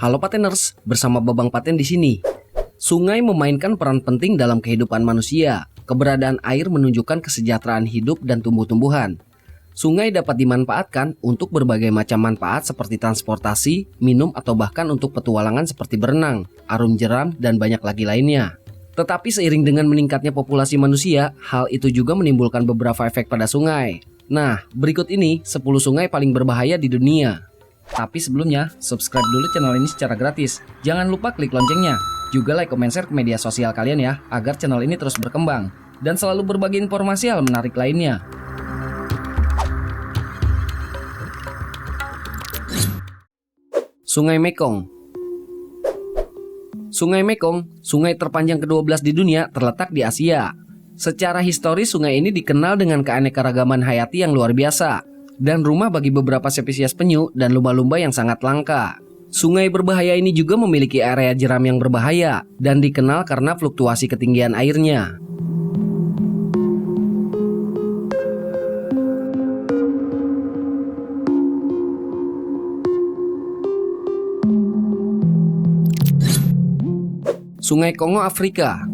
Halo Pateners, bersama Babang Paten di sini. Sungai memainkan peran penting dalam kehidupan manusia. Keberadaan air menunjukkan kesejahteraan hidup dan tumbuh-tumbuhan. Sungai dapat dimanfaatkan untuk berbagai macam manfaat seperti transportasi, minum, atau bahkan untuk petualangan seperti berenang, arum jeram, dan banyak lagi lainnya. Tetapi seiring dengan meningkatnya populasi manusia, hal itu juga menimbulkan beberapa efek pada sungai. Nah, berikut ini 10 sungai paling berbahaya di dunia. Tapi sebelumnya, subscribe dulu channel ini secara gratis. Jangan lupa klik loncengnya. Juga like, comment, share ke media sosial kalian ya, agar channel ini terus berkembang dan selalu berbagi informasi hal menarik lainnya. Sungai Mekong. Sungai Mekong, sungai terpanjang ke-12 di dunia, terletak di Asia. Secara historis, sungai ini dikenal dengan keanekaragaman hayati yang luar biasa dan rumah bagi beberapa spesies penyu dan lumba-lumba yang sangat langka. Sungai berbahaya ini juga memiliki area jeram yang berbahaya dan dikenal karena fluktuasi ketinggian airnya. Sungai Kongo, Afrika.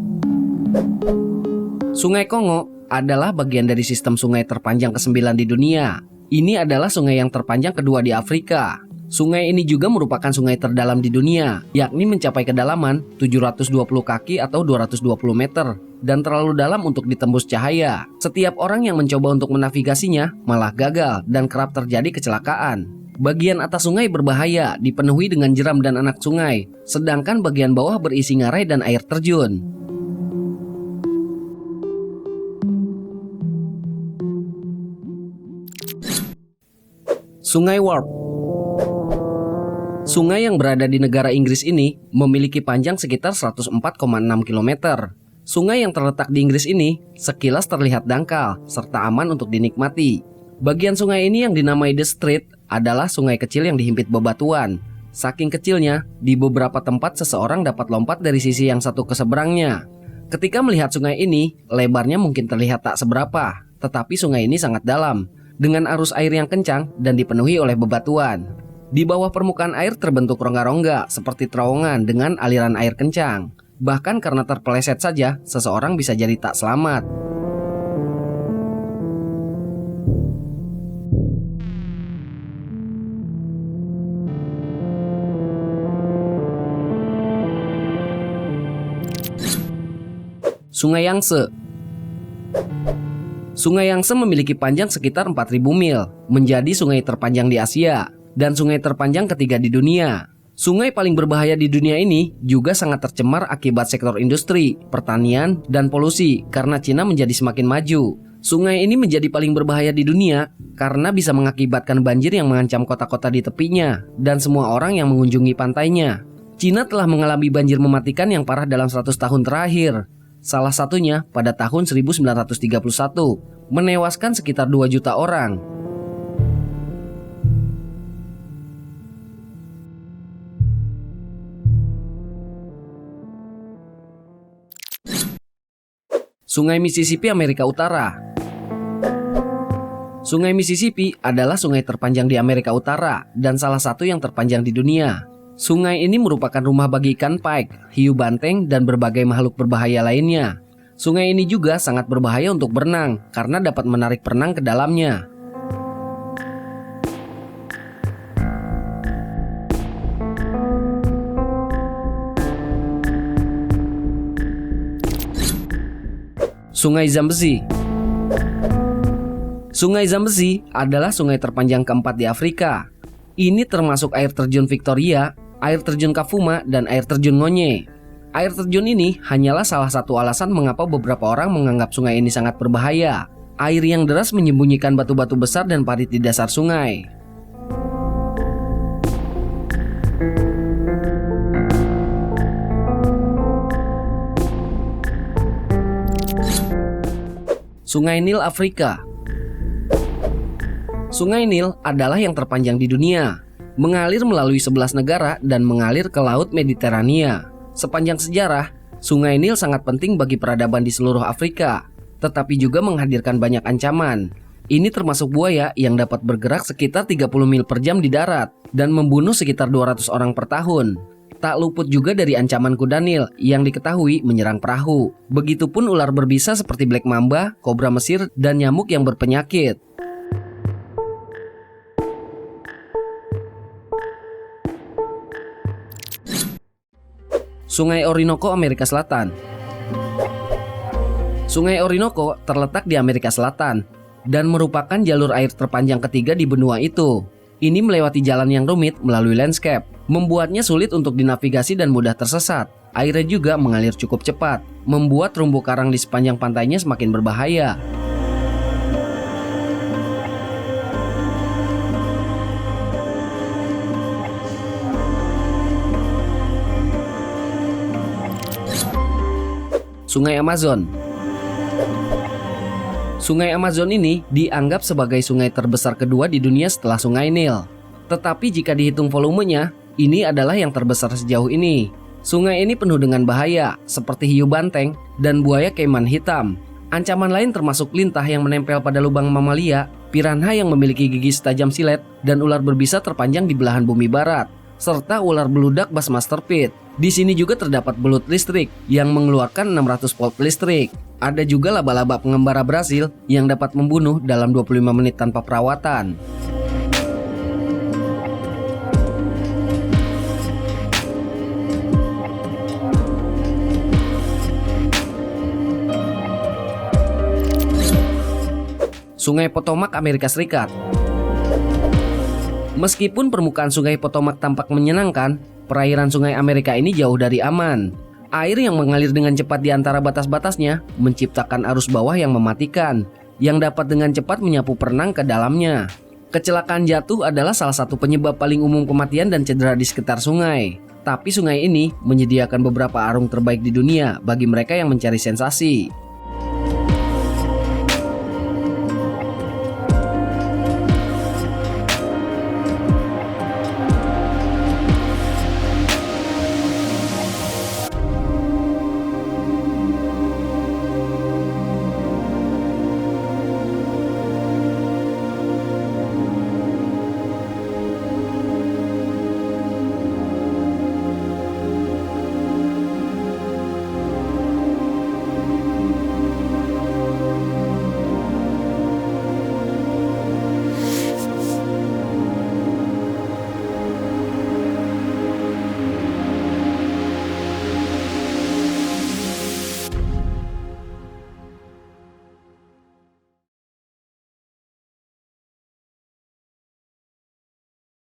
Sungai Kongo adalah bagian dari sistem sungai terpanjang ke-9 di dunia. Ini adalah sungai yang terpanjang kedua di Afrika. Sungai ini juga merupakan sungai terdalam di dunia, yakni mencapai kedalaman 720 kaki atau 220 meter dan terlalu dalam untuk ditembus cahaya. Setiap orang yang mencoba untuk menavigasinya malah gagal dan kerap terjadi kecelakaan. Bagian atas sungai berbahaya, dipenuhi dengan jeram dan anak sungai, sedangkan bagian bawah berisi ngarai dan air terjun. Sungai Warp. Sungai yang berada di negara Inggris ini memiliki panjang sekitar 104,6 km. Sungai yang terletak di Inggris ini sekilas terlihat dangkal serta aman untuk dinikmati. Bagian sungai ini yang dinamai The Street adalah sungai kecil yang dihimpit bebatuan. Saking kecilnya, di beberapa tempat seseorang dapat lompat dari sisi yang satu ke seberangnya. Ketika melihat sungai ini, lebarnya mungkin terlihat tak seberapa, tetapi sungai ini sangat dalam, dengan arus air yang kencang dan dipenuhi oleh bebatuan. Di bawah permukaan air terbentuk rongga-rongga seperti terowongan dengan aliran air kencang. Bahkan karena terpeleset saja, seseorang bisa jadi tak selamat. Sungai Yangtze. Sungai Yangtze memiliki panjang sekitar 4.000 mil, menjadi sungai terpanjang di Asia dan sungai terpanjang ketiga di dunia. Sungai paling berbahaya di dunia ini juga sangat tercemar akibat sektor industri, pertanian, dan polusi karena Cina menjadi semakin maju. Sungai ini menjadi paling berbahaya di dunia karena bisa mengakibatkan banjir yang mengancam kota-kota di tepinya dan semua orang yang mengunjungi pantainya. Cina telah mengalami banjir mematikan yang parah dalam 100 tahun terakhir. Salah satunya pada tahun 1931, menewaskan sekitar 2 juta orang. Sungai Mississippi, Amerika Utara. Sungai Mississippi adalah sungai terpanjang di Amerika Utara dan salah satu yang terpanjang di dunia. Sungai ini merupakan rumah bagi ikan pike, hiu banteng, dan berbagai makhluk berbahaya lainnya. Sungai ini juga sangat berbahaya untuk berenang karena dapat menarik perenang ke dalamnya. Sungai Zambezi. Sungai Zambezi adalah sungai terpanjang keempat di Afrika. Ini termasuk air terjun Victoria, air terjun Kafuma, dan air terjun Ngonye. Air terjun ini hanyalah salah satu alasan mengapa beberapa orang menganggap sungai ini sangat berbahaya. Air yang deras menyembunyikan batu-batu besar dan parit di dasar sungai. Sungai Nil, Afrika. Sungai Nil adalah yang terpanjang di dunia, mengalir melalui 11 negara dan mengalir ke Laut Mediterania. Sepanjang sejarah, Sungai Nil sangat penting bagi peradaban di seluruh Afrika, tetapi juga menghadirkan banyak ancaman. Ini termasuk buaya yang dapat bergerak sekitar 30 mil per jam di darat dan membunuh sekitar 200 orang per tahun. Tak luput juga dari ancaman kuda Nil yang diketahui menyerang perahu. Begitupun ular berbisa seperti black mamba, kobra Mesir, dan nyamuk yang berpenyakit. Sungai Orinoco, Amerika Selatan. Sungai Orinoco terletak di Amerika Selatan dan merupakan jalur air terpanjang ketiga di benua itu. Ini melewati jalan yang rumit melalui landscape, membuatnya sulit untuk dinavigasi dan mudah tersesat. Airnya juga mengalir cukup cepat, membuat terumbu karang di sepanjang pantainya semakin berbahaya. Sungai Amazon. Sungai Amazon ini dianggap sebagai sungai terbesar kedua di dunia setelah Sungai Nil. Tetapi jika dihitung volumenya, ini adalah yang terbesar sejauh ini. Sungai ini penuh dengan bahaya, seperti hiu banteng dan buaya caiman hitam. Ancaman lain termasuk lintah yang menempel pada lubang mamalia, piranha yang memiliki gigi setajam silet, dan ular berbisa terpanjang di belahan bumi barat, serta ular beludak Bassmaster Pit. Di sini juga terdapat belut listrik yang mengeluarkan 600 volt listrik. Ada juga laba-laba pengembara Brasil yang dapat membunuh dalam 25 menit tanpa perawatan. Sungai Potomac, Amerika Serikat. Meskipun permukaan Sungai Potomac tampak menyenangkan, perairan Sungai Amerika ini jauh dari aman. Air yang mengalir dengan cepat di antara batas-batasnya menciptakan arus bawah yang mematikan, yang dapat dengan cepat menyapu perenang ke dalamnya. Kecelakaan jatuh adalah salah satu penyebab paling umum kematian dan cedera di sekitar sungai. Tapi sungai ini menyediakan beberapa arung terbaik di dunia bagi mereka yang mencari sensasi.